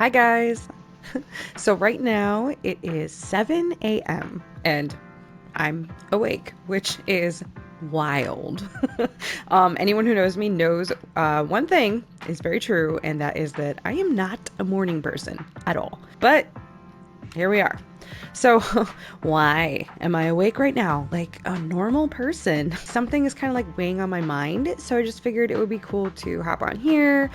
Hi guys. So right now it is 7 a.m. and I'm awake, which is wild. Anyone who knows me knows one thing is very true, and that is that I am not a morning person at all. But here we are. So why am I awake right now? Like a normal person. Something is kind of like weighing on my mind. So I just figured it would be cool to hop on here,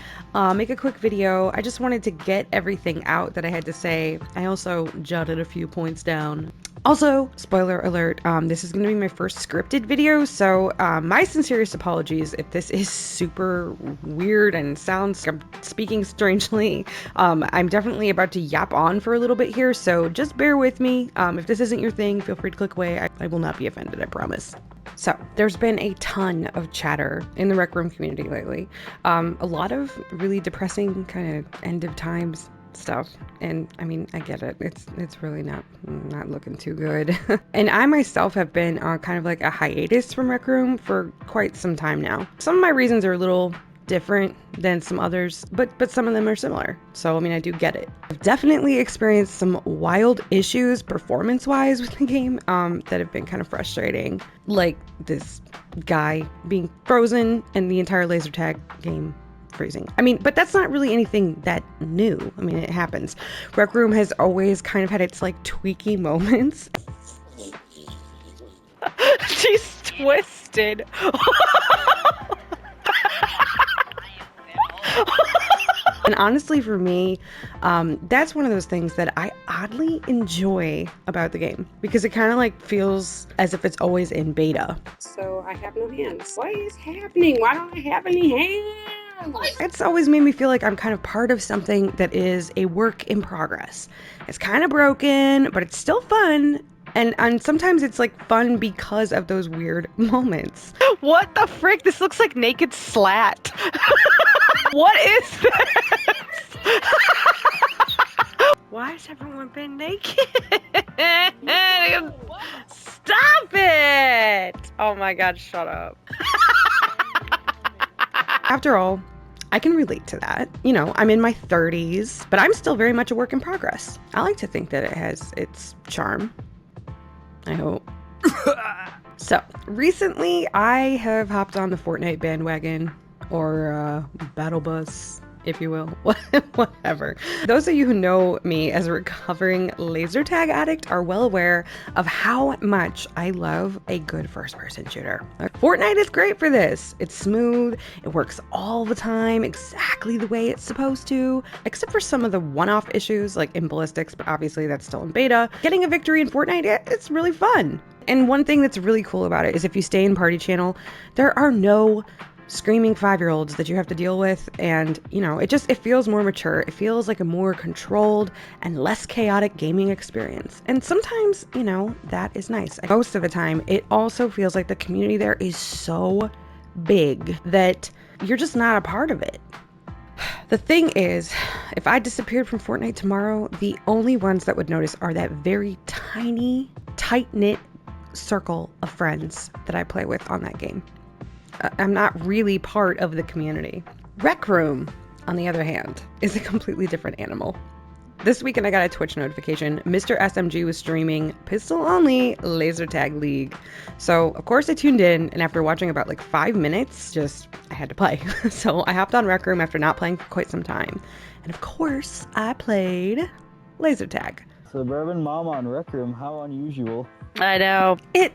make a quick video. I just wanted to get everything out that I had to say. I also jotted a few points down. Also, spoiler alert, this is going to be my first scripted video, so my sincerest apologies if this is super weird and sounds like I'm speaking strangely. I'm definitely about to yap on for a little bit here, so just bear with me. If this isn't your thing, feel free to click away. I will not be offended, I promise. So, there's been a ton of chatter in the Rec Room community lately. A lot of really depressing kind of end of times stuff, and I mean, I get it. It's really not looking too good. And I myself have been on kind of like a hiatus from Rec Room for quite some time now. Some of my reasons are a little different than some others, but some of them are similar. So I mean, I do get it. I've definitely experienced some wild issues performance-wise with the game that have been kind of frustrating, like this guy being frozen and the entire laser tag game freezing. I mean, but that's not really anything that new. I mean, it happens. Rec Room has always kind of had its like tweaky moments. She's twisted. And honestly, for me, that's one of those things that I oddly enjoy about the game, because it kind of like feels as if it's always in beta. So I have no hands. What is happening? Why don't I have any hands? It's always made me feel like I'm kind of part of something that is a work in progress. It's kind of broken, but it's still fun. And sometimes it's like fun because of those weird moments. What the frick? This looks like naked slat. What is this? Why has everyone been naked? Stop it! Oh my god, shut up. After all, I can relate to that. You know, I'm in my 30s, but I'm still very much a work in progress. I like to think that it has its charm. I hope. So, recently I have hopped on the Fortnite bandwagon, or battle bus, if you will, whatever. Those of you who know me as a recovering laser tag addict are well aware of how much I love a good first-person shooter. Fortnite is great for this. It's smooth, it works all the time, exactly the way it's supposed to, except for some of the one-off issues like in ballistics, but obviously that's still in beta. Getting a victory in Fortnite, it's really fun. And one thing that's really cool about it is if you stay in party channel, there are no screaming 5-year-olds that you have to deal with, and you know, it feels more mature. It feels like a more controlled and less chaotic gaming experience, and sometimes, you know, that is nice. Most of the time it also feels like the community there is so big that you're just not a part of it. The thing is, if I disappeared from Fortnite tomorrow, the only ones that would notice are that very tiny, tight-knit circle of friends that I play with on that game. I'm not really part of the community. Rec Room, on the other hand, is a completely different animal. This weekend I got a Twitch notification. Mr. SMG was streaming pistol-only laser tag league. So, of course I tuned in, and after watching about like 5 minutes, I had to play. So I hopped on Rec Room after not playing for quite some time. And of course, I played laser tag. Suburban mom on Rec Room, how unusual. I know. It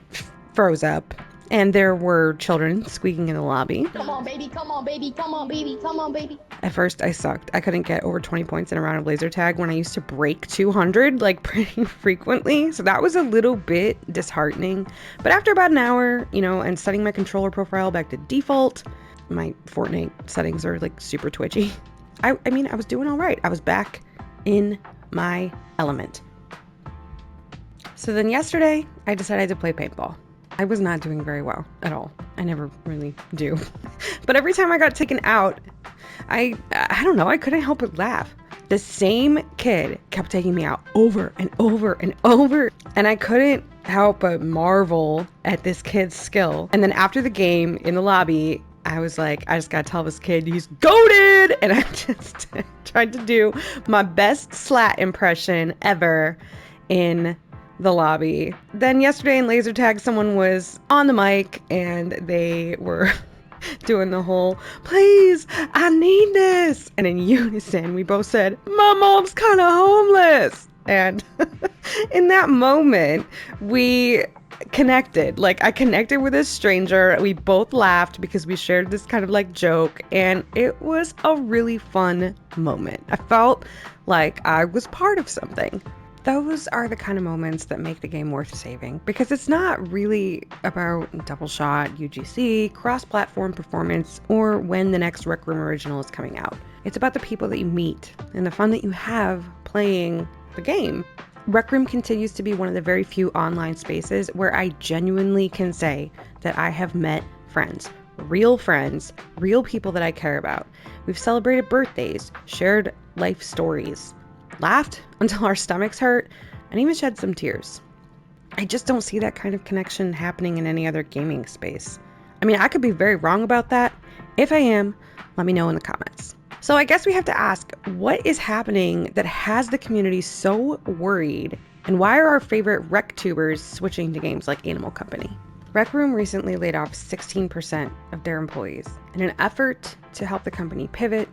froze up. And there were children squeaking in the lobby. Come on, baby, come on, baby, come on, baby, come on, baby. At first, I sucked. I couldn't get over 20 points in a round of laser tag when I used to break 200, like, pretty frequently. So that was a little bit disheartening. But after about an hour, you know, and setting my controller profile back to default, my Fortnite settings are, like, super twitchy. I mean, I was doing all right. I was back in my element. So then yesterday, I decided to play paintball. I was not doing very well at all. I never really do. But every time I got taken out, I don't know, I couldn't help but laugh. The same kid kept taking me out over and over and over. And I couldn't help but marvel at this kid's skill. And then after the game in the lobby, I was like, I just gotta tell this kid he's goated, and I just tried to do my best slat impression ever in the lobby. Then yesterday in laser tag, someone was on the mic and they were doing the whole, please, I need this. And in unison, we both said, my mom's kind of homeless. And in that moment, we connected. Like, I connected with this stranger. We both laughed because we shared this kind of like joke, and it was a really fun moment. I felt like I was part of something. Those are the kind of moments that make the game worth saving, because it's not really about double shot, UGC, cross-platform performance, or when the next Rec Room original is coming out. It's about the people that you meet and the fun that you have playing the game. Rec Room continues to be one of the very few online spaces where I genuinely can say that I have met friends, real people that I care about. We've celebrated birthdays, shared life stories, laughed until our stomachs hurt, and even shed some tears. I just don't see that kind of connection happening in any other gaming space. I mean, I could be very wrong about that. If I am, let me know in the comments. So I guess we have to ask, what is happening that has the community so worried? And why are our favorite rec tubers switching to games like Animal Company? Rec Room recently laid off 16% of their employees in an effort to help the company pivot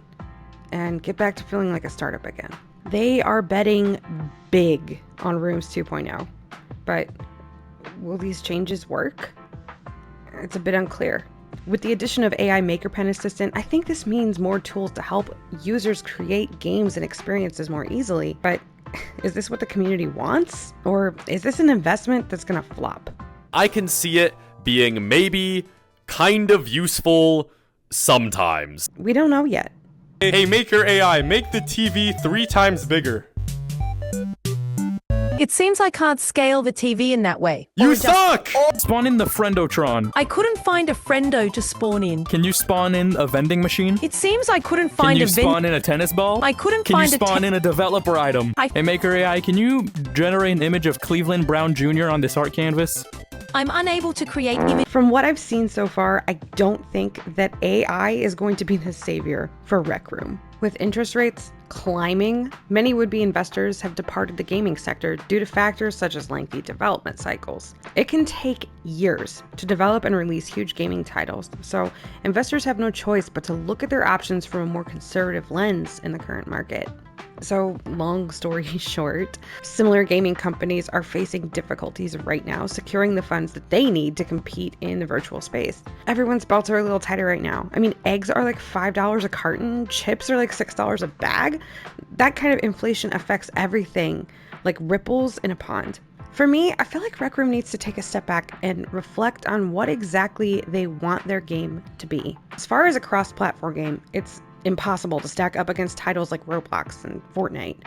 and get back to feeling like a startup again. They are betting big on Rooms 2.0, but will these changes work? It's a bit unclear. With the addition of AI Maker Pen Assistant, I think this means more tools to help users create games and experiences more easily. But is this what the community wants? Or is this an investment that's gonna flop? I can see it being maybe kind of useful sometimes. We don't know yet. Hey, Maker AI, make the TV 3 times bigger. It seems I can't scale the TV in that way. You suck! Spawn in the Friendotron. I couldn't find a friendo to spawn in. Can you spawn in a vending machine? It seems I couldn't find Can you spawn in a tennis ball? I couldn't Can find you spawn a in a developer item? Hey, Maker AI, can you generate an image of Cleveland Brown Jr. on this art canvas? I'm unable to create image. From what I've seen so far, I don't think that AI is going to be the savior for Rec Room. With interest rates climbing, many would-be investors have departed the gaming sector due to factors such as lengthy development cycles. It can take years to develop and release huge gaming titles, so investors have no choice but to look at their options from a more conservative lens in the current market. So, long story short, similar gaming companies are facing difficulties right now securing the funds that they need to compete in the virtual space. Everyone's belts are a little tighter right now. I mean, eggs are like $5 a carton, chips are like $6 a bag. That kind of inflation affects everything, like ripples in a pond. For me, I feel like Rec Room needs to take a step back and reflect on what exactly they want their game to be. As far as a cross-platform game, it's impossible to stack up against titles like Roblox and Fortnite.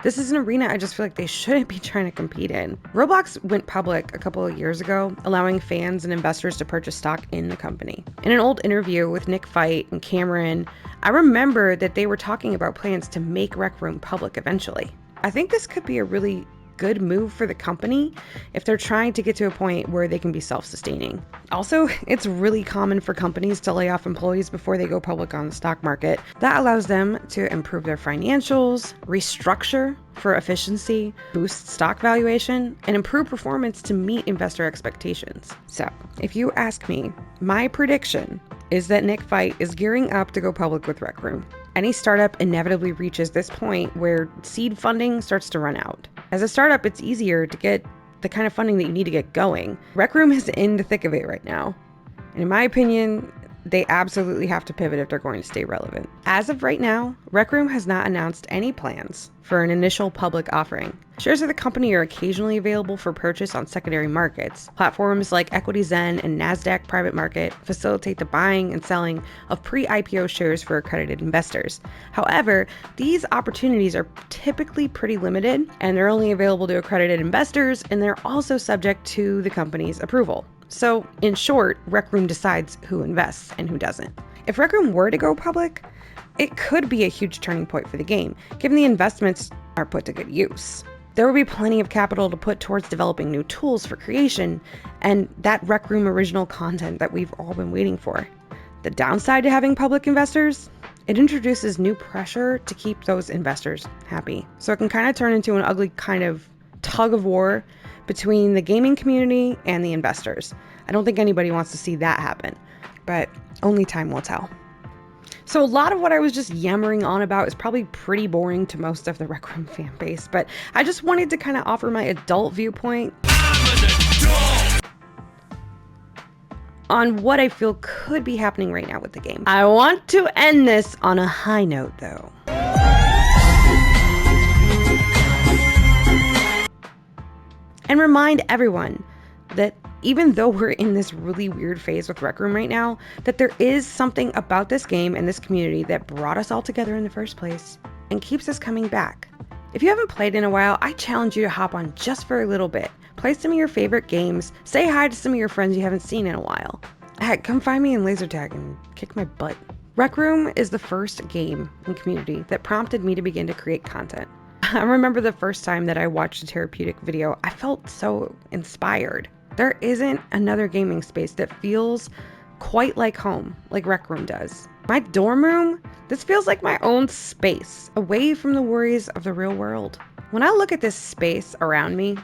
This is an arena I just feel like they shouldn't be trying to compete in. Roblox went public a couple of years ago, allowing fans and investors to purchase stock in the company. In an old interview with Nick Fight and Cameron, I remember that they were talking about plans to make Rec Room public eventually. I think this could be a really good move for the company if they're trying to get to a point where they can be self-sustaining. Also, it's really common for companies to lay off employees before they go public on the stock market. That allows them to improve their financials, restructure for efficiency, boost stock valuation, and improve performance to meet investor expectations. So, if you ask me, my prediction is that Nick Fight is gearing up to go public with Rec Room. Any startup inevitably reaches this point where seed funding starts to run out. As a startup, it's easier to get the kind of funding that you need to get going. Rec Room is in the thick of it right now. And in my opinion, they absolutely have to pivot if they're going to stay relevant. As of right now, Rec Room has not announced any plans for an initial public offering. Shares of the company are occasionally available for purchase on secondary markets. Platforms like EquityZen and NASDAQ Private Market facilitate the buying and selling of pre-IPO shares for accredited investors. However, these opportunities are typically pretty limited, and they're only available to accredited investors, and they're also subject to the company's approval. So, in short, Rec Room decides who invests and who doesn't. If Rec Room were to go public, it could be a huge turning point for the game, given the investments are put to good use. There would be plenty of capital to put towards developing new tools for creation, and that Rec Room original content that we've all been waiting for. The downside to having public investors, it introduces new pressure to keep those investors happy. So it can kind of turn into an ugly kind of tug of war between the gaming community and the investors. I don't think anybody wants to see that happen, but only time will tell. So a lot of what I was just yammering on about is probably pretty boring to most of the Rec Room fan base, but I just wanted to kind of offer my adult viewpoint on what I feel could be happening right now with the game. I want to end this on a high note though. And remind everyone that even though we're in this really weird phase with Rec Room right now, that there is something about this game and this community that brought us all together in the first place and keeps us coming back. If you haven't played in a while, I challenge you to hop on just for a little bit. Play some of your favorite games, say hi to some of your friends you haven't seen in a while. Heck, come find me in laser tag and kick my butt. Rec Room is the first game and community that prompted me to begin to create content. I remember the first time that I watched a therapeutic video, I felt so inspired. There isn't another gaming space that feels quite like home, like Rec Room does. My dorm room, this feels like my own space, away from the worries of the real world. When I look at this space around me,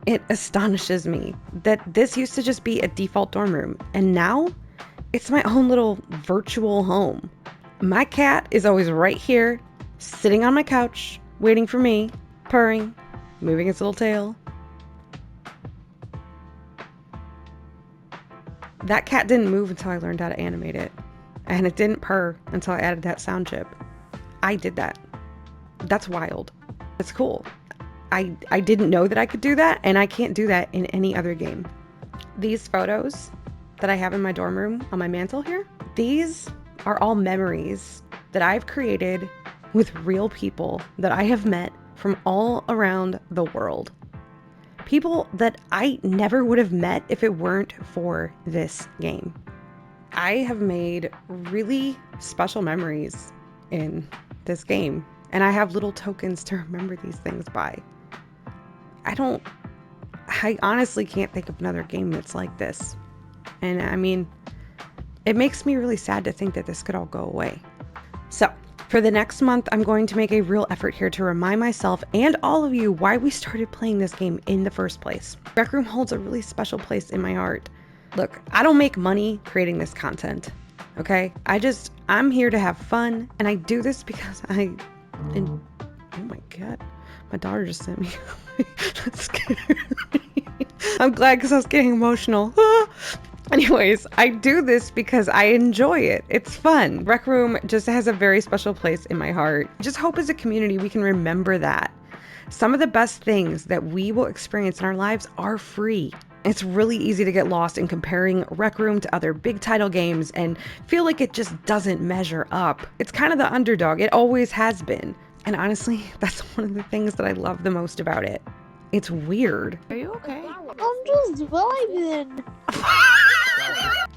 it astonishes me that this used to just be a default dorm room, and now it's my own little virtual home. My cat is always right here, sitting on my couch, waiting for me, purring, moving its little tail. That cat didn't move until I learned how to animate it. And it didn't purr until I added that sound chip. I did that. That's wild. It's cool. I didn't know that I could do that, and I can't do that in any other game. These photos that I have in my dorm room on my mantle here, these are all memories that I've created with real people that I have met from all around the world. People that I never would have met if it weren't for this game. I have made really special memories in this game, and I have little tokens to remember these things by. I honestly can't think of another game that's like this. And I mean, it makes me really sad to think that this could all go away. So, for the next month, I'm going to make a real effort here to remind myself and all of you why we started playing this game in the first place. Rec Room holds a really special place in my heart. Look, I don't make money creating this content, okay? I'm here to have fun, and I do this because oh my God, my daughter just sent me. That scared me. I'm glad because I was getting emotional. Anyways, I do this because I enjoy it. It's fun. Rec Room just has a very special place in my heart. I just hope as a community we can remember that. Some of the best things that we will experience in our lives are free. It's really easy to get lost in comparing Rec Room to other big title games and feel like it just doesn't measure up. It's kind of the underdog. It always has been. And honestly, that's one of the things that I love the most about it. It's weird. Are you okay? I'm just vibing.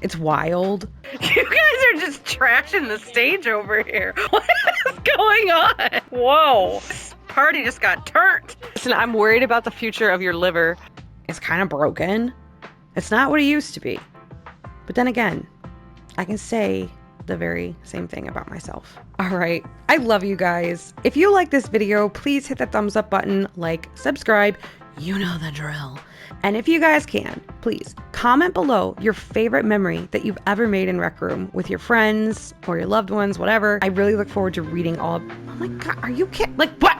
It's wild. You guys are just trashing the stage over here. What is going on? Whoa. This party just got turned. Listen, I'm worried about the future of your liver. It's kind of broken. It's not what it used to be. But then again, I can say the very same thing about myself. All right. I love you guys. If you like this video, please hit the thumbs up button, like, subscribe. You know the drill. And if you guys can, please comment below your favorite memory that you've ever made in Rec Room with your friends or your loved ones, whatever. I really look forward to reading all of, oh my God, are you kidding? Like what?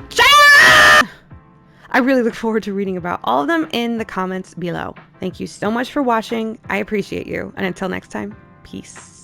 I really look forward to reading about all of them in the comments below. Thank you so much for watching. I appreciate you. And until next time, peace.